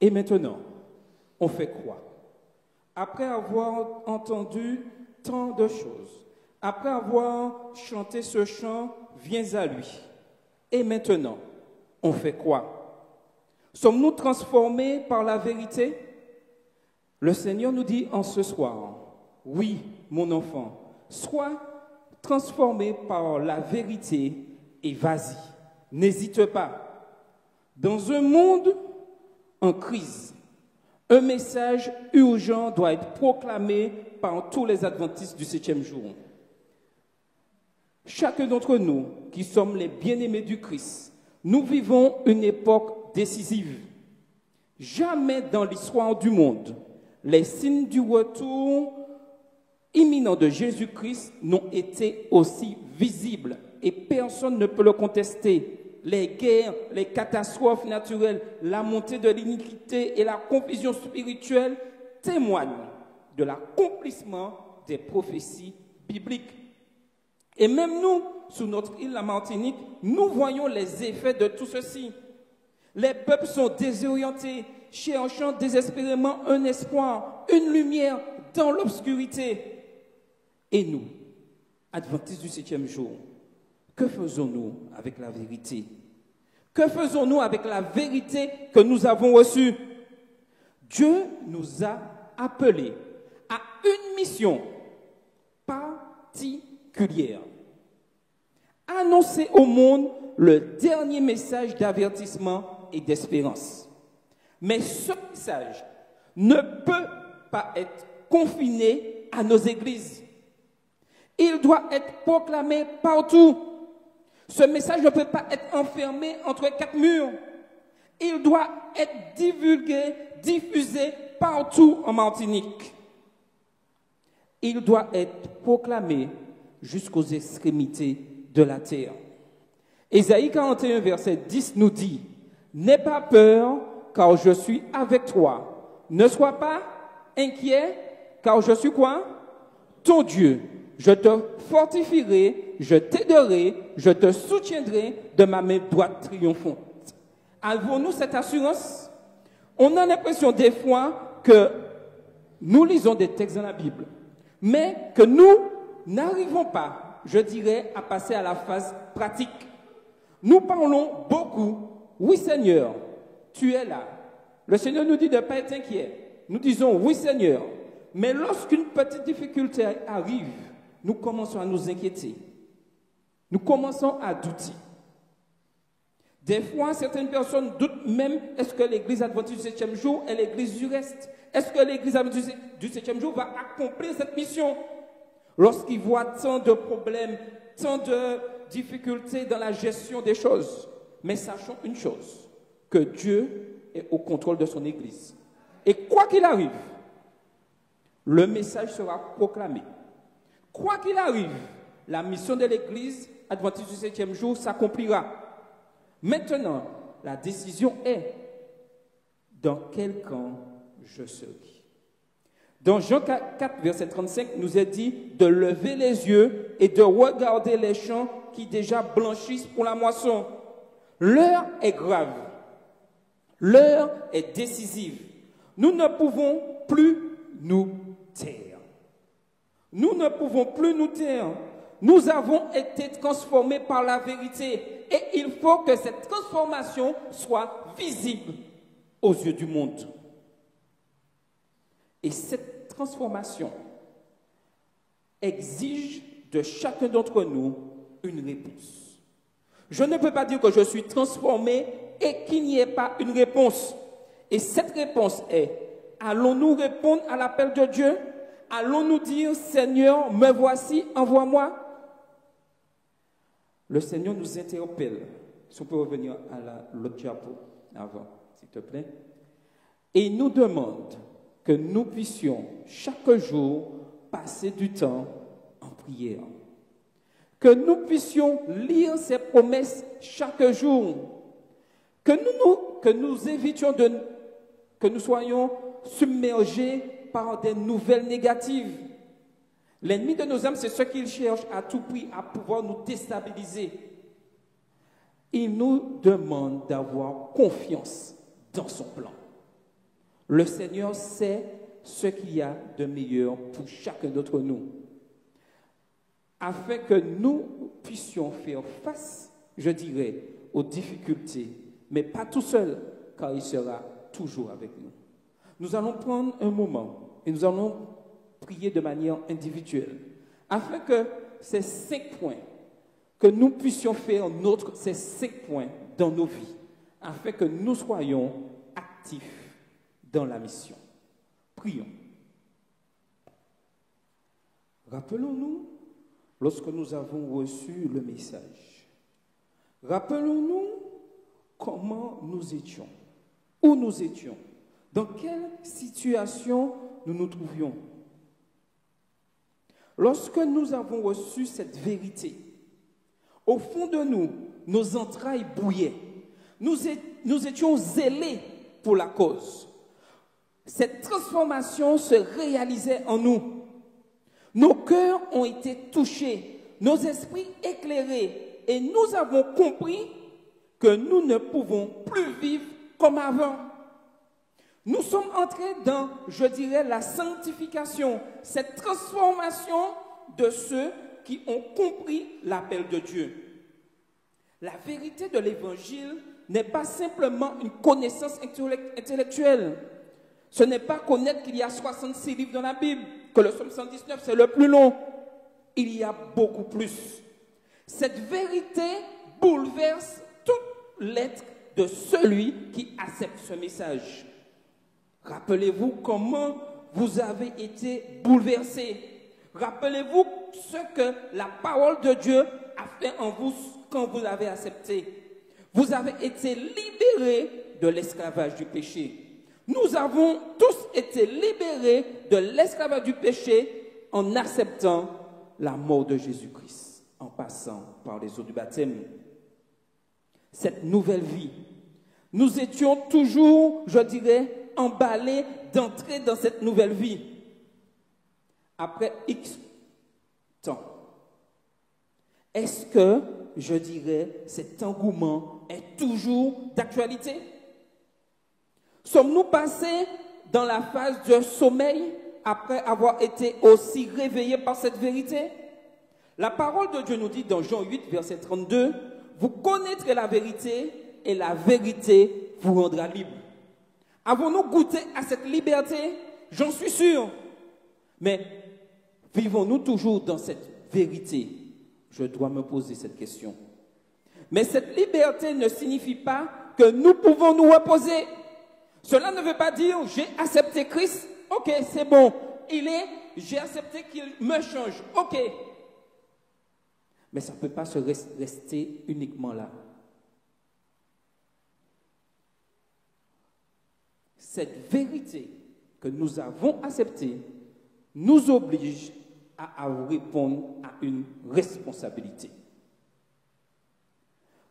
Et maintenant, on fait quoi? Après avoir entendu tant de choses, après avoir chanté ce chant, viens à lui. Et maintenant, on fait quoi? Sommes-nous transformés par la vérité? Le Seigneur nous dit en ce soir, oui, mon enfant, sois transformé par la vérité et vas-y, n'hésite pas. Dans un monde en crise, un message urgent doit être proclamé par tous les adventistes du 7e jour. Chacun d'entre nous, qui sommes les bien-aimés du Christ, nous vivons une époque décisive. Jamais dans l'histoire du monde, les signes du retour imminent de Jésus-Christ n'ont été aussi visibles et personne ne peut le contester. Les guerres, les catastrophes naturelles, la montée de l'iniquité et la confusion spirituelle témoignent de l'accomplissement des prophéties bibliques. Et même nous, sur notre île, la Martinique, nous voyons les effets de tout ceci. Les peuples sont désorientés, cherchant désespérément un espoir, une lumière dans l'obscurité. Et nous, adventistes du 7e jour, que faisons-nous avec la vérité? Que faisons-nous avec la vérité que nous avons reçue? Dieu nous a appelés à une mission particulière. Annoncer au monde le dernier message d'avertissement et d'espérance. Mais ce message ne peut pas être confiné à nos églises. Il doit être proclamé partout. Ce message ne peut pas être enfermé entre quatre murs. Il doit être divulgué, diffusé partout en Martinique. Il doit être proclamé jusqu'aux extrémités de la terre. Ésaïe 41, verset 10 nous dit « N'aie pas peur, car je suis avec toi. Ne sois pas inquiet, car je suis quoi? Ton Dieu. Je te fortifierai, je t'aiderai, je te soutiendrai de ma main droite triomphante. » Avons-nous cette assurance? On a l'impression des fois que nous lisons des textes dans la Bible, mais que nous n'arrivons pas, je dirais, à passer à la phase pratique. Nous parlons beaucoup, oui Seigneur, tu es là. Le Seigneur nous dit de ne pas être inquiet. Nous disons oui Seigneur, mais lorsqu'une petite difficulté arrive, nous commençons à nous inquiéter. Nous commençons à douter. Des fois, certaines personnes doutent même, est-ce que l'église adventiste du 7e jour est l'église du reste? Est-ce que l'église adventiste du 7e jour va accomplir cette mission? Lorsqu'ils voient tant de problèmes, tant de difficultés dans la gestion des choses. Mais sachons une chose, que Dieu est au contrôle de son église. Et quoi qu'il arrive, le message sera proclamé. Quoi qu'il arrive, la mission de l'église adventiste du 7e jour s'accomplira. Maintenant, la décision est dans quel camp je serai. Dans Jean 4, verset 35, nous est dit de lever les yeux et de regarder les champs qui déjà blanchissent pour la moisson. L'heure est grave. L'heure est décisive. Nous ne pouvons plus nous taire. Nous ne pouvons plus nous taire. Nous avons été transformés par la vérité et il faut que cette transformation soit visible aux yeux du monde. Et cette transformation exige de chacun d'entre nous une réponse. Je ne peux pas dire que je suis transformé et qu'il n'y ait pas une réponse. Et cette réponse est, allons-nous répondre à l'appel de Dieu? Allons-nous dire, Seigneur, me voici, envoie-moi? Le Seigneur nous interpelle. Si on peut revenir à l'autre diapo avant, s'il te plaît. Et il nous demande que nous puissions chaque jour passer du temps en prière. Que nous puissions lire ses promesses chaque jour. Que nous évitions que nous soyons submergés par des nouvelles négatives. L'ennemi de nos âmes, c'est ce qu'il cherche à tout prix à pouvoir nous déstabiliser. Il nous demande d'avoir confiance dans son plan. Le Seigneur sait ce qu'il y a de meilleur pour chacun d'entre nous, afin que nous puissions faire face, je dirais, aux difficultés, mais pas tout seul, car il sera toujours avec nous. Nous allons prendre un moment et nous allons prier de manière individuelle, afin que ces 5 points, que nous puissions faire ces 5 points dans nos vies, afin que nous soyons actifs dans la mission. Prions. Rappelons-nous, lorsque nous avons reçu le message, rappelons-nous comment nous étions, où nous étions, dans quelle situation nous nous trouvions. Lorsque nous avons reçu cette vérité, au fond de nous, nos entrailles bouillaient. Nous étions zélés pour la cause. Cette transformation se réalisait en nous. Nos cœurs ont été touchés, nos esprits éclairés, et nous avons compris que nous ne pouvons plus vivre comme avant. Nous sommes entrés dans, je dirais, la sanctification, cette transformation de ceux qui ont compris l'appel de Dieu. La vérité de l'Évangile n'est pas simplement une connaissance intellectuelle. Ce n'est pas connaître qu'il y a 66 livres dans la Bible, que le psaume 119 c'est le plus long. Il y a beaucoup plus. Cette vérité bouleverse toute l'être de celui qui accepte ce message. Rappelez-vous comment vous avez été bouleversés. Rappelez-vous ce que la parole de Dieu a fait en vous quand vous l'avez accepté. Vous avez été libérés de l'esclavage du péché. Nous avons tous été libérés de l'esclavage du péché en acceptant la mort de Jésus-Christ, en passant par les eaux du baptême. Cette nouvelle vie, nous étions toujours, je dirais, emballés d'entrer dans cette nouvelle vie. Après X temps, est-ce que, je dirais, cet engouement est toujours d'actualité? Sommes-nous passés dans la phase de sommeil après avoir été aussi réveillés par cette vérité? La parole de Dieu nous dit dans Jean 8, verset 32, « Vous connaîtrez la vérité et la vérité vous rendra libre. » Avons-nous goûté à cette liberté? J'en suis sûr. Mais vivons-nous toujours dans cette vérité? Je dois me poser cette question. Mais cette liberté ne signifie pas que nous pouvons nous reposer. Cela ne veut pas dire j'ai accepté Christ, ok, c'est bon. J'ai accepté qu'il me change, ok. Mais ça ne peut pas se rester uniquement là. Cette vérité que nous avons acceptée nous oblige à répondre à une responsabilité.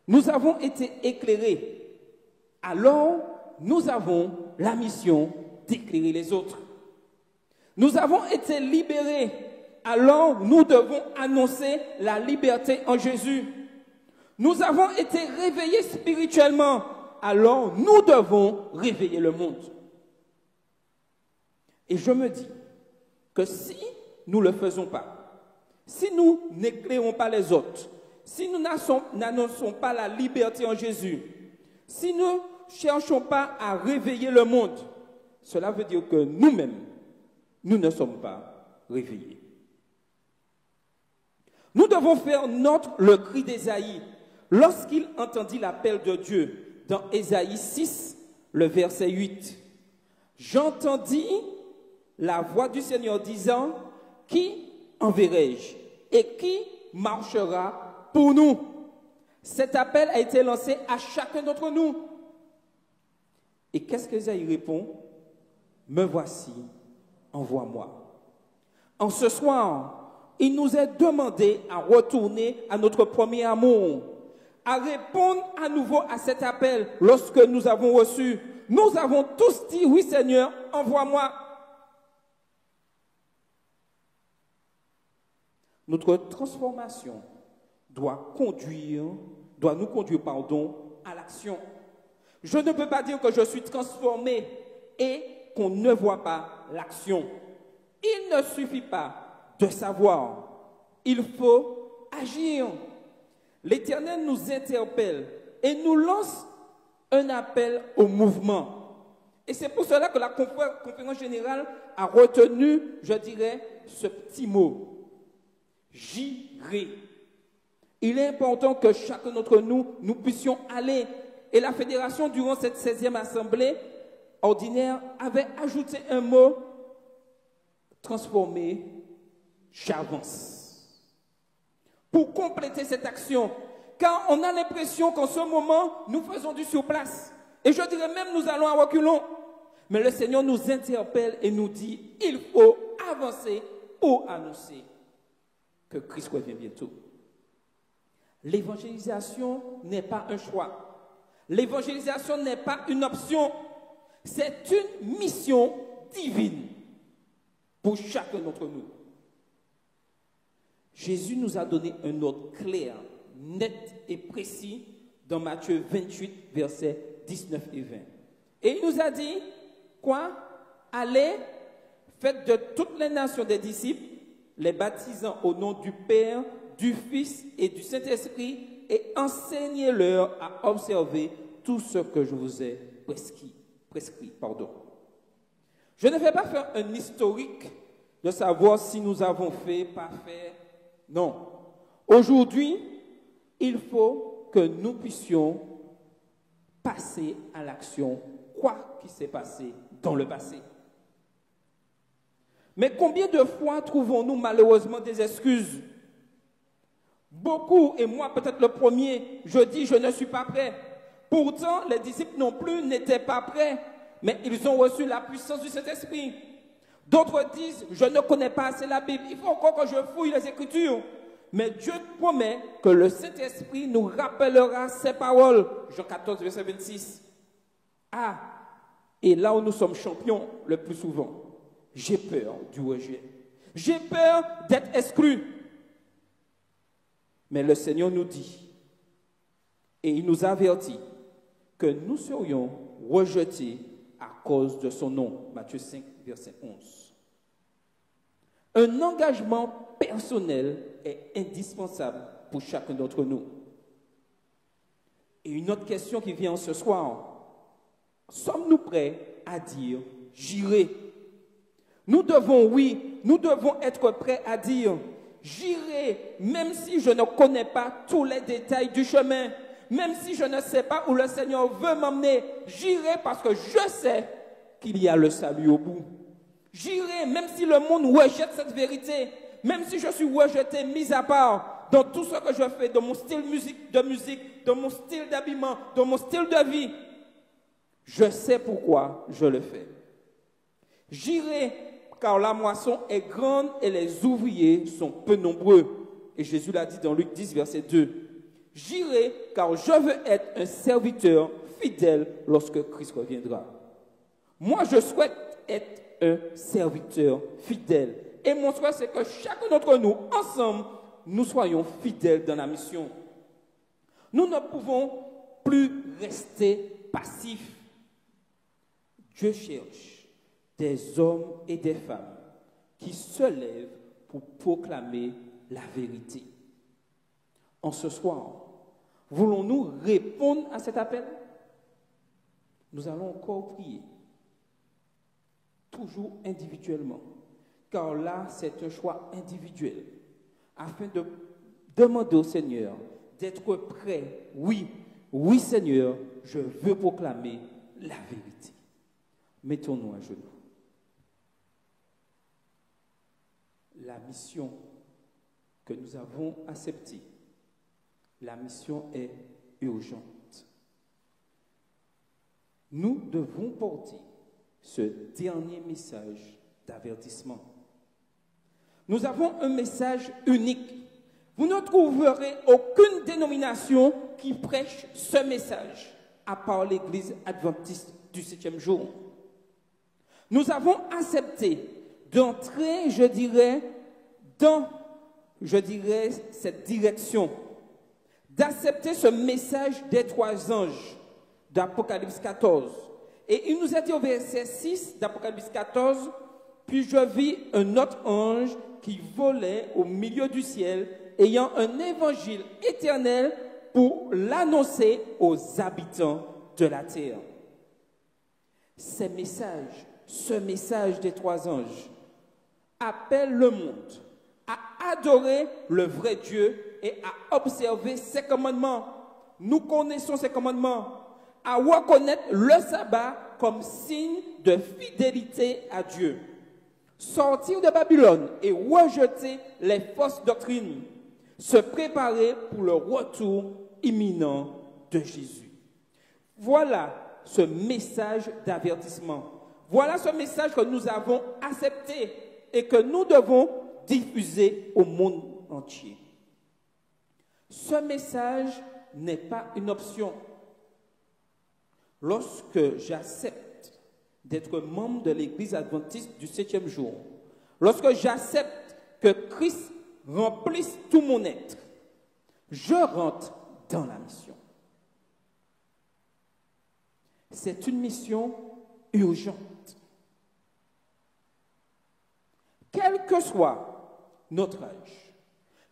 Nous avons été éclairés, alors nous avons la mission d'éclairer les autres. Nous avons été libérés, alors nous devons annoncer la liberté en Jésus. Nous avons été réveillés spirituellement, alors nous devons réveiller le monde. Et je me dis que si nous ne le faisons pas, si nous n'éclairons pas les autres, si nous n'annonçons pas la liberté en Jésus, si nous ne cherchons pas à réveiller le monde, cela veut dire que nous-mêmes, nous ne sommes pas réveillés. Nous devons faire le cri d'Ésaïe lorsqu'il entendit l'appel de Dieu dans Ésaïe 6, le verset 8. J'entendis la voix du Seigneur disant, qui enverrai-je et qui marchera pour nous? Cet appel a été lancé à chacun d'entre nous. Et qu'est-ce qu'Ésaïe répond? Me voici, envoie-moi. En ce soir, il nous est demandé à retourner à notre premier amour, à répondre à nouveau à cet appel lorsque nous avons reçu. Nous avons tous dit, oui Seigneur, envoie-moi. Notre transformation doit nous conduire à l'action. Je ne peux pas dire que je suis transformé et qu'on ne voit pas l'action. Il ne suffit pas de savoir, il faut agir. L'Éternel nous interpelle et nous lance un appel au mouvement. Et c'est pour cela que la conférence générale a retenu, je dirais, ce petit mot. J'irai. Il est important que chacun d'entre nous, nous puissions aller. Et la fédération, durant cette 16e assemblée ordinaire, avait ajouté un mot, transformer, j'avance. Pour compléter cette action, car on a l'impression qu'en ce moment, nous faisons du sur place. Et je dirais même, nous allons à reculons. Mais le Seigneur nous interpelle et nous dit, il faut avancer pour annoncer que Christ revient bientôt. L'évangélisation n'est pas un choix. L'évangélisation n'est pas une option. C'est une mission divine pour chacun d'entre nous. Jésus nous a donné un ordre clair, net et précis dans Matthieu 28, versets 19 et 20. Et il nous a dit, quoi? Allez, faites de toutes les nations des disciples, les baptisant au nom du Père, du Fils et du Saint-Esprit, et enseignez-leur à observer tout ce que je vous ai prescrit. Je ne vais pas faire un historique de savoir si nous avons fait, pas fait. Non. Aujourd'hui, il faut que nous puissions passer à l'action, quoi qu'il s'est passé dans le passé. Mais combien de fois trouvons-nous malheureusement des excuses? Beaucoup, et moi peut-être le premier, je dis je ne suis pas prêt. Pourtant, les disciples non plus n'étaient pas prêts, mais ils ont reçu la puissance du Saint-Esprit. D'autres disent, je ne connais pas assez la Bible, il faut encore que je fouille les Écritures. Mais Dieu promet que le Saint-Esprit nous rappellera ses paroles. Jean 14, verset 26. Ah, et là où nous sommes champions le plus souvent, j'ai peur du rejet. J'ai peur d'être exclu. Mais le Seigneur nous dit, et il nous avertit, que nous serions rejetés à cause de son nom. Matthieu 5, verset 11. Un engagement personnel est indispensable pour chacun d'entre nous. Et une autre question qui vient ce soir, sommes-nous prêts à dire « j'irai » ? Nous devons être prêts à dire « j'irai » même si je ne connais pas tous les détails du chemin, même si je ne sais pas où le Seigneur veut m'emmener, j'irai parce que je sais qu'il y a le salut au bout. J'irai même si le monde rejette cette vérité, même si je suis rejeté, mis à part dans tout ce que je fais, dans mon style de musique, dans mon style d'habillement, dans mon style de vie. Je sais pourquoi je le fais. J'irai car la moisson est grande et les ouvriers sont peu nombreux. Et Jésus l'a dit dans Luc 10, verset 2. J'irai car je veux être un serviteur fidèle lorsque Christ reviendra. Moi, je souhaite être un serviteur fidèle. Et mon souhait, c'est que chacun d'entre nous, ensemble, nous soyons fidèles dans la mission. Nous ne pouvons plus rester passifs. Dieu cherche des hommes et des femmes qui se lèvent pour proclamer la vérité. En ce soir, voulons-nous répondre à cet appel? Nous allons encore prier, toujours individuellement, car là, c'est un choix individuel, afin de demander au Seigneur d'être prêt. Oui, oui Seigneur, je veux proclamer la vérité. Mettons-nous à genoux. La mission que nous avons acceptée, la mission est urgente. Nous devons porter ce dernier message d'avertissement. Nous avons un message unique. Vous ne trouverez aucune dénomination qui prêche ce message, à part l'Église adventiste du 7e jour. Nous avons accepté d'entrer, je dirais, dans, cette direction, d'accepter ce message des 3 anges d'Apocalypse 14 Et il nous a dit au verset 6 d'Apocalypse 14, « Puis je vis un autre ange qui volait au milieu du ciel, ayant un évangile éternel pour l'annoncer aux habitants de la terre. » Ce message des trois anges, appelle le monde à adorer le vrai Dieu et à observer ses commandements. Nous connaissons ses commandements. À reconnaître le sabbat comme signe de fidélité à Dieu. Sortir de Babylone et rejeter les fausses doctrines. Se préparer pour le retour imminent de Jésus. Voilà ce message d'avertissement. Voilà ce message que nous avons accepté et que nous devons diffuser au monde entier. Ce message n'est pas une option. Lorsque j'accepte d'être membre de l'Église adventiste du 7e jour, lorsque j'accepte que Christ remplisse tout mon être, je rentre dans la mission. C'est une mission urgente. Quel que soit notre âge,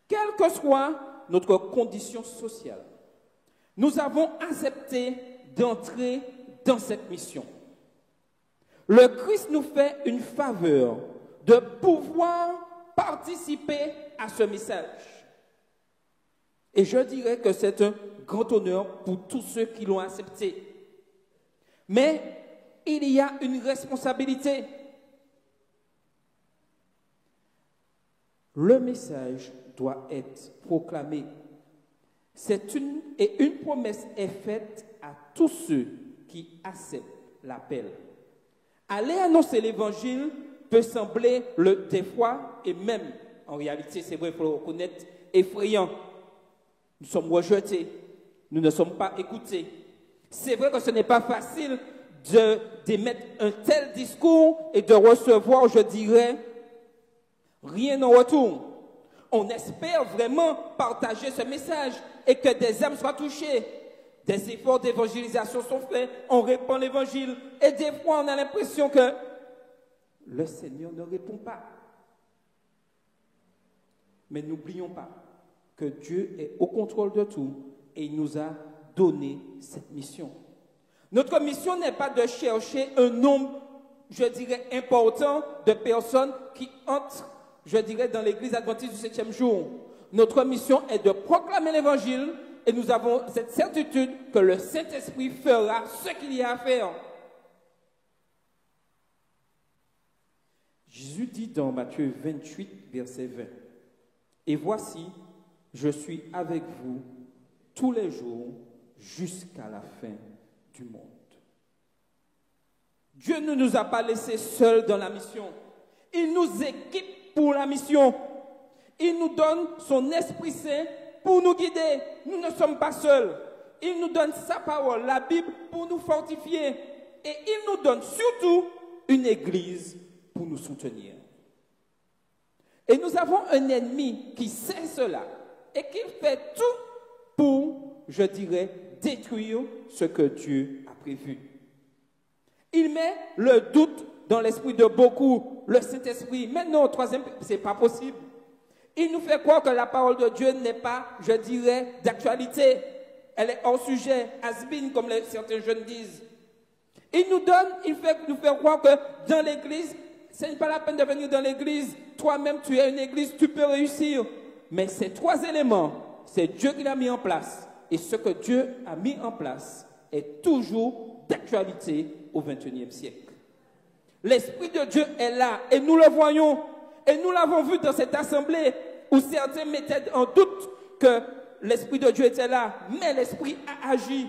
quelle que soit notre condition sociale, nous avons accepté d'entrer dans cette mission. Le Christ nous fait une faveur de pouvoir participer à ce message. Et je dirais que c'est un grand honneur pour tous ceux qui l'ont accepté. Mais il y a une responsabilité. Le message doit être proclamé. Une promesse est faite à tous ceux qui acceptent l'appel. Aller annoncer l'évangile peut sembler des fois, et même en réalité, c'est vrai, il faut le reconnaître, effrayant. Nous sommes rejetés, nous ne sommes pas écoutés. C'est vrai que ce n'est pas facile d'émettre un tel discours et de recevoir, je dirais, rien en retour. On espère vraiment partager ce message et que des âmes soient touchées. Des efforts d'évangélisation sont faits, on répand l'évangile et des fois on a l'impression que le Seigneur ne répond pas. Mais n'oublions pas que Dieu est au contrôle de tout et il nous a donné cette mission. Notre mission n'est pas de chercher un nombre, je dirais, important de personnes qui entrent, je dirais, dans l'église adventiste du 7e jour. Notre mission est de proclamer l'évangile et nous avons cette certitude que le Saint-Esprit fera ce qu'il y a à faire. Jésus dit dans Matthieu 28, verset 20, « Et voici, je suis avec vous tous les jours jusqu'à la fin du monde. » Dieu ne nous a pas laissés seuls dans la mission. Il nous équipe pour la mission. Il nous donne son Esprit Saint pour nous guider. Nous ne sommes pas seuls. Il nous donne sa parole, la Bible, pour nous fortifier. Et il nous donne surtout une église pour nous soutenir. Et nous avons un ennemi qui sait cela et qui fait tout pour, je dirais, détruire ce que Dieu a prévu. Il met le doute dans l'esprit de beaucoup, le Saint-Esprit. Mais non, troisième, c'est pas possible. Il nous fait croire que la parole de Dieu n'est pas, je dirais, d'actualité. Elle est hors sujet, has-been, comme certains jeunes disent. Il nous fait nous faire croire que dans l'église, ce n'est pas la peine de venir dans l'église. Toi-même, tu es une église, tu peux réussir. Mais ces trois éléments, c'est Dieu qui l'a mis en place. Et ce que Dieu a mis en place est toujours d'actualité au XXIe siècle. L'Esprit de Dieu est là et nous le voyons. Et nous l'avons vu dans cette assemblée où certains mettaient en doute que l'Esprit de Dieu était là. Mais l'Esprit a agi.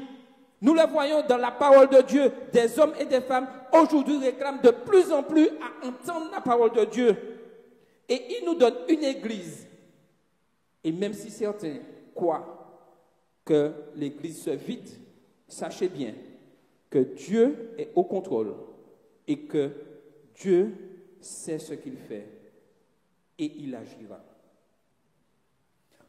Nous le voyons dans la parole de Dieu. Des hommes et des femmes aujourd'hui réclament de plus en plus à entendre la parole de Dieu. Et il nous donne une église. Et même si certains croient que l'église se vide, sachez bien que Dieu est au contrôle et que Dieu sait ce qu'il fait et il agira.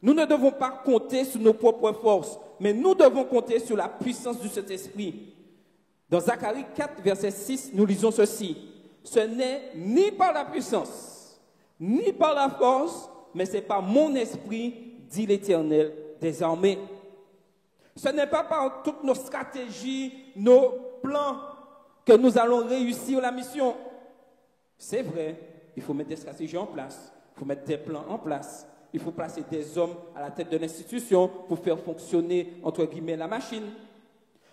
Nous ne devons pas compter sur nos propres forces, mais nous devons compter sur la puissance du Saint-Esprit. Dans Zacharie 4, verset 6, nous lisons ceci. Ce n'est ni par la puissance, ni par la force, mais c'est par mon esprit, dit l'Éternel des armées. Ce n'est pas par toutes nos stratégies, nos plans que nous allons réussir la mission. C'est vrai, il faut mettre des stratégies en place, il faut mettre des plans en place, il faut placer des hommes à la tête de l'institution pour faire fonctionner, entre guillemets, la machine.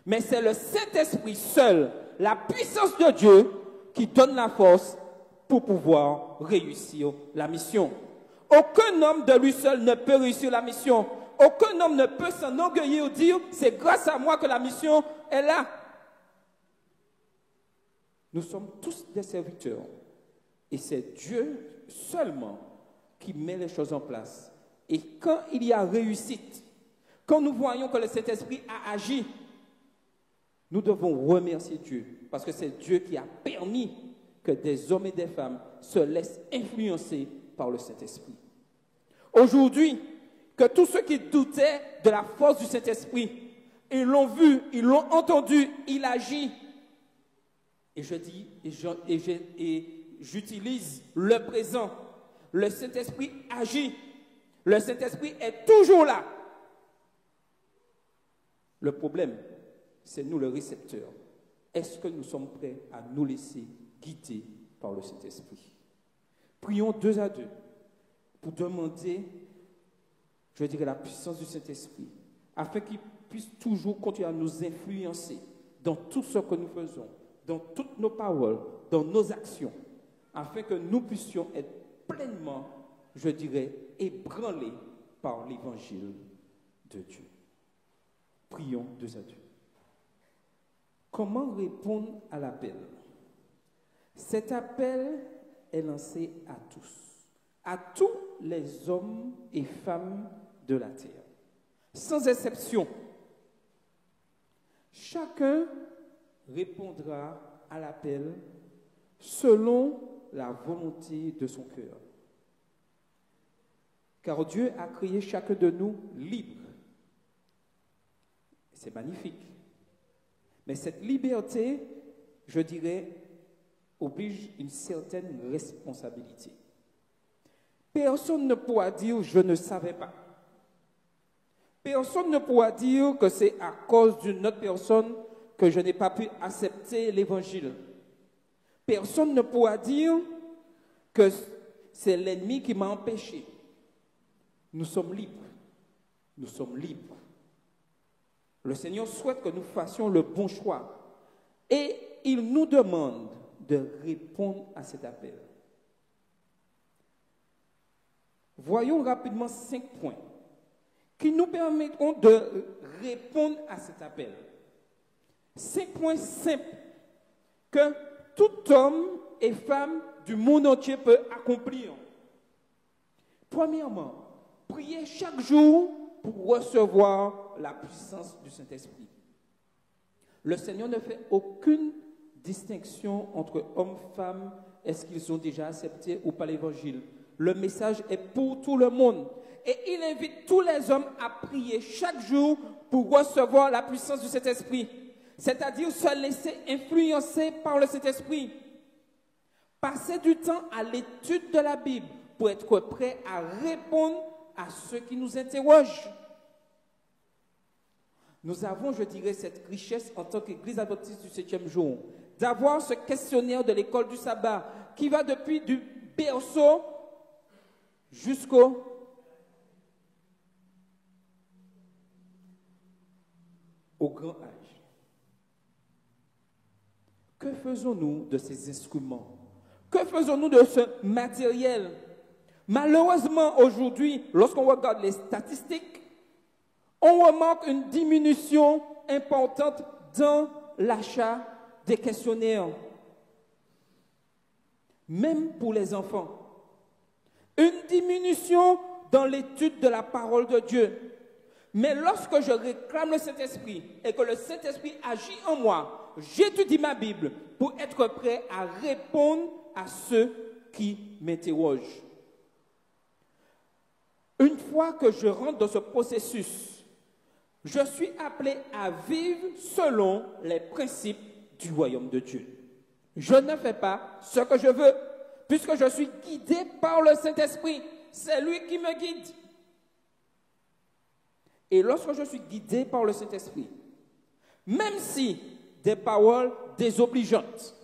Mais c'est le Saint-Esprit seul, la puissance de Dieu, qui donne la force pour pouvoir réussir la mission. Aucun homme de lui seul ne peut réussir la mission. Aucun homme ne peut s'enorgueillir ou dire « c'est grâce à moi que la mission est là ». Nous sommes tous des serviteurs. Et c'est Dieu seulement qui met les choses en place. Et quand il y a réussite, quand nous voyons que le Saint-Esprit a agi, nous devons remercier Dieu. Parce que c'est Dieu qui a permis que des hommes et des femmes se laissent influencer par le Saint-Esprit. Aujourd'hui, que tous ceux qui doutaient de la force du Saint-Esprit, ils l'ont vu, ils l'ont entendu, il agit. Et je dis, et j'utilise le présent. Le Saint-Esprit agit. Le Saint-Esprit est toujours là. Le problème, c'est nous le récepteur. Est-ce que nous sommes prêts à nous laisser guider par le Saint-Esprit? Prions 2 à 2 pour demander, je dirais, la puissance du Saint-Esprit, afin qu'il puisse toujours continuer à nous influencer dans tout ce que nous faisons, dans toutes nos paroles, dans nos actions, afin que nous puissions être pleinement, je dirais, ébranlés par l'évangile de Dieu. Prions 2 à 2. Comment répondre à l'appel? Cet appel est lancé à tous les hommes et femmes de la terre, sans exception. Chacun répondra à l'appel selon la volonté de son cœur. Car Dieu a créé chacun de nous libre. C'est magnifique. Mais cette liberté, je dirais, oblige une certaine responsabilité. Personne ne pourra dire « je ne savais pas ». Personne ne pourra dire que c'est à cause d'une autre personne que je n'ai pas pu accepter l'évangile. Personne ne pourra dire que c'est l'ennemi qui m'a empêché. Nous sommes libres. Nous sommes libres. Le Seigneur souhaite que nous fassions le bon choix. Et il nous demande de répondre à cet appel. Voyons rapidement 5 points qui nous permettront de répondre à cet appel. 5 points simples que tout homme et femme du monde entier peut accomplir. Premièrement, prier chaque jour pour recevoir la puissance du Saint-Esprit. Le Seigneur ne fait aucune distinction entre hommes et femmes. Est-ce qu'ils ont déjà accepté ou pas l'évangile? Le message est pour tout le monde. Et il invite tous les hommes à prier chaque jour pour recevoir la puissance du Saint-Esprit. C'est-à-dire se laisser influencer par le Saint-Esprit. Passer du temps à l'étude de la Bible pour être prêt à répondre à ceux qui nous interrogent. Nous avons, je dirais, cette richesse en tant qu'Église adventiste du 7e jour, d'avoir ce questionnaire de l'école du sabbat qui va depuis du berceau jusqu'au grand âge. Que faisons-nous de ces instruments? Que faisons-nous de ce matériel? Malheureusement, aujourd'hui, lorsqu'on regarde les statistiques, on remarque une diminution importante dans l'achat des questionnaires, même pour les enfants. Une diminution dans l'étude de la parole de Dieu. Mais lorsque je réclame le Saint-Esprit et que le Saint-Esprit agit en moi, j'étudie ma Bible pour être prêt à répondre à ceux qui m'interrogent. Une fois que je rentre dans ce processus, je suis appelé à vivre selon les principes du royaume de Dieu. Je ne fais pas ce que je veux, puisque je suis guidé par le Saint-Esprit. C'est lui qui me guide. Et lorsque je suis guidé par le Saint-Esprit, même si des paroles désobligeantes,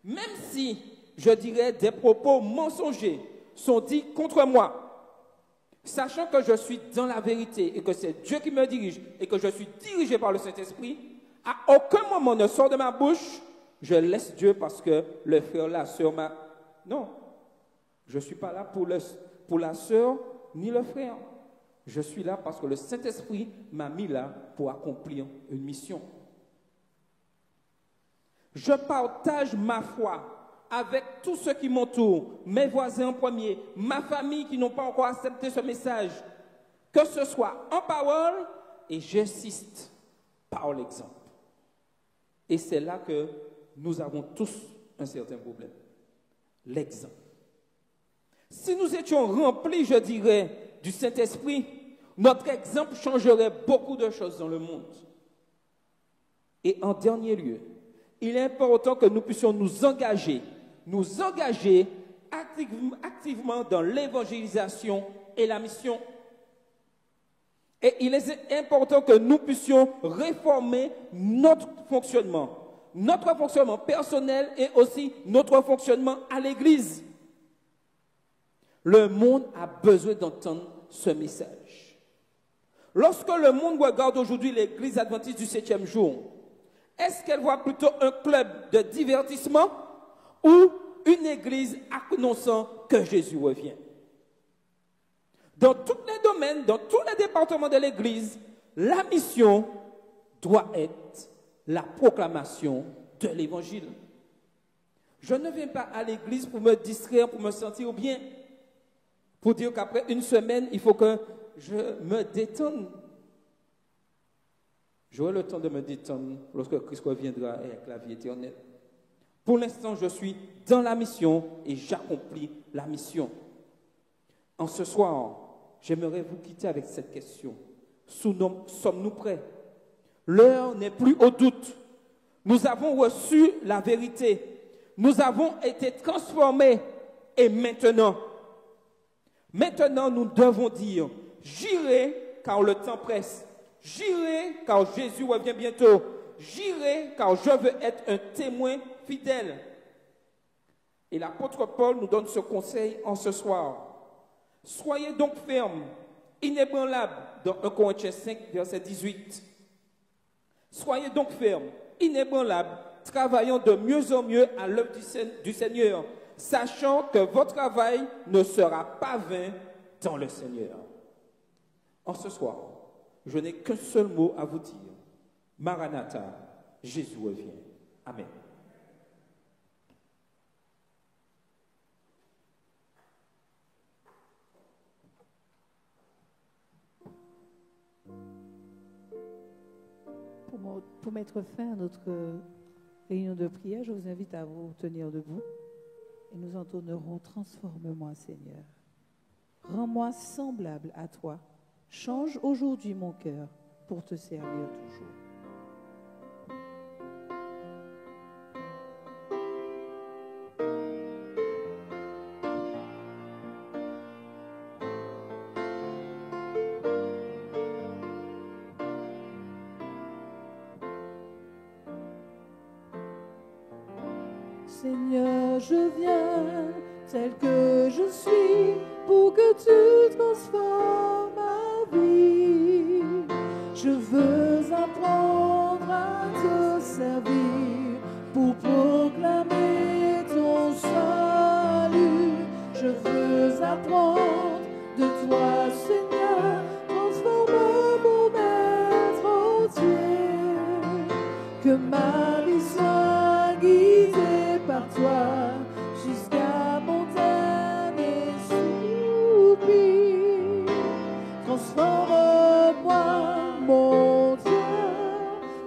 même si, je dirais, des propos mensongers sont dits contre moi, sachant que je suis dans la vérité et que c'est Dieu qui me dirige et que je suis dirigé par le Saint-Esprit, à aucun moment ne sort de ma bouche, je laisse Dieu parce que le frère, la sœur m'a... Non, je ne suis pas là pour la sœur ni le frère. Je suis là parce que le Saint-Esprit m'a mis là pour accomplir une mission. Je partage ma foi avec tous ceux qui m'entourent, mes voisins en premier, ma famille qui n'ont pas encore accepté ce message, que ce soit en parole, et j'insiste par l'exemple. Et c'est là que nous avons tous un certain problème. L'exemple. Si nous étions remplis, je dirais, du Saint-Esprit, notre exemple changerait beaucoup de choses dans le monde. Et en dernier lieu, il est important que nous puissions nous engager activement dans l'évangélisation et la mission. Et il est important que nous puissions réformer notre fonctionnement personnel et aussi notre fonctionnement à l'Église. Le monde a besoin d'entendre ce message. Lorsque le monde regarde aujourd'hui l'Église adventiste du 7e jour, est-ce qu'elle voit plutôt un club de divertissement ou une église annonçant que Jésus revient? Dans tous les domaines, dans tous les départements de l'église, la mission doit être la proclamation de l'évangile. Je ne viens pas à l'église pour me distraire, pour me sentir bien, pour dire qu'après une semaine, il faut que je me détende. J'aurai le temps de me détendre lorsque Christ reviendra avec la vie éternelle. Pour l'instant, je suis dans la mission et j'accomplis la mission. En ce soir, j'aimerais vous quitter avec cette question. Sommes-nous prêts? L'heure n'est plus au doute. Nous avons reçu la vérité. Nous avons été transformés. Et maintenant, nous devons dire, j'irai car le temps presse. J'irai car Jésus revient bientôt. J'irai car je veux être un témoin fidèle. Et l'apôtre Paul nous donne ce conseil en ce soir. Soyez donc fermes, inébranlables, dans 1 Corinthiens 5, verset 18. Soyez donc fermes, inébranlables, travaillant de mieux en mieux à l'œuvre du Seigneur, sachant que votre travail ne sera pas vain dans le Seigneur. En ce soir, je n'ai qu'un seul mot à vous dire. Maranatha, Jésus revient. Amen. Pour mettre fin à notre réunion de prière, je vous invite à vous tenir debout et nous entonnerons « Transforme-moi, Seigneur. Rends-moi semblable à toi. Change aujourd'hui mon cœur pour te servir toujours. » Seigneur, je viens tel que je suis pour que tu transformes ma vie. Je veux apprendre à te servir pour proclamer ton salut. Je veux apprendre de toi, Seigneur, transforme mon être entier. Que ma vie soit guidée par toi jusqu'à mon dernier soupir. Transforme-moi, mon Dieu,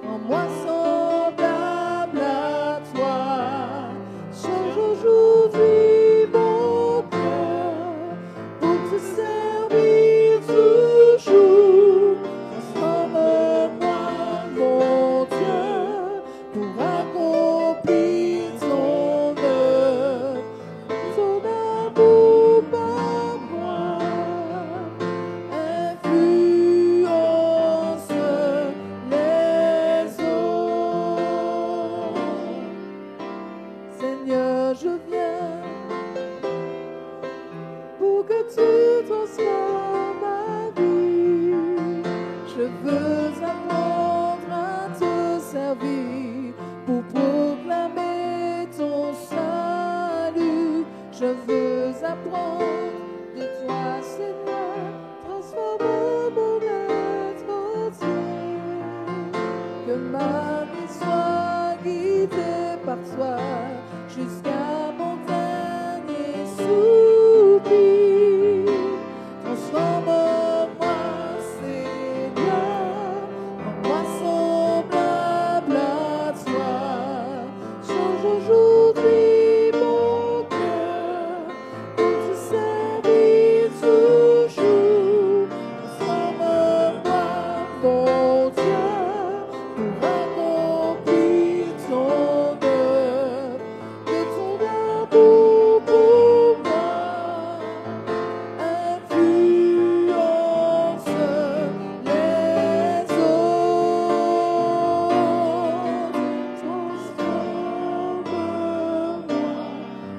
rends-moi semblable à toi. Change aujourd'hui mon cœur pour te servir toujours. Transforme-moi, mon Dieu, pour accomplir Que ma vie soit guidée par toi jusqu'à mon dernier soupir. Transforme-moi, Seigneur, rends-moi semblable à toi. Change aujourd'hui mon cœur pour te servir toujours. Transforme-moi, mon Dieu, pour accomplir ton œuvre. Que ton amour pour moi influence les autres. Transforme-moi,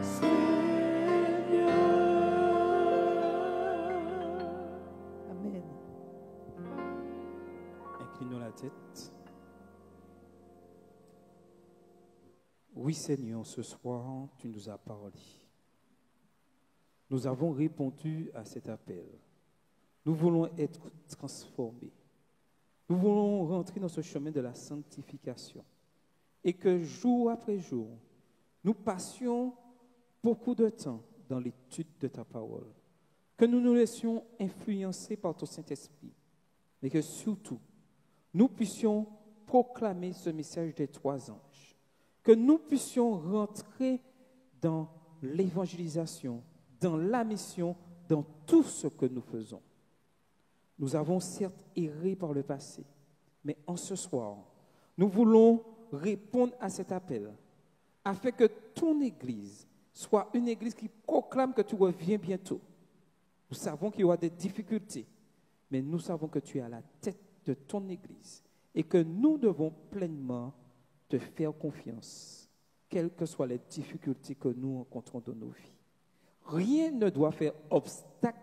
Seigneur. Amen. Inclinons la tête. Oui, Seigneur, ce soir, tu nous as parlé. Nous avons répondu à cet appel. Nous voulons être transformés. Nous voulons rentrer dans ce chemin de la sanctification. Et que jour après jour, nous passions beaucoup de temps dans l'étude de ta parole. Que nous nous laissions influencer par ton Saint-Esprit. Mais que surtout, nous puissions proclamer ce message des trois anges. Que nous puissions rentrer dans l'évangélisation, dans la mission, dans tout ce que nous faisons. Nous avons certes erré par le passé, mais en ce soir, nous voulons répondre à cet appel, afin que ton Église soit une Église qui proclame que tu reviens bientôt. Nous savons qu'il y aura des difficultés, mais nous savons que tu es à la tête de ton Église et que nous devons pleinement te faire confiance, quelles que soient les difficultés que nous rencontrons dans nos vies. Rien ne doit faire obstacle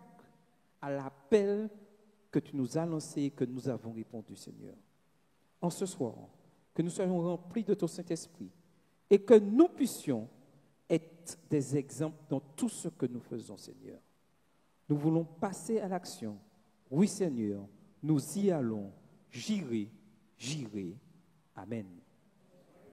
à l'appel que tu nous as lancé et que nous avons répondu, Seigneur. En ce soir, que nous soyons remplis de ton Saint-Esprit et que nous puissions être des exemples dans tout ce que nous faisons, Seigneur. Nous voulons passer à l'action. Oui, Seigneur, nous y allons. J'irai. Amen.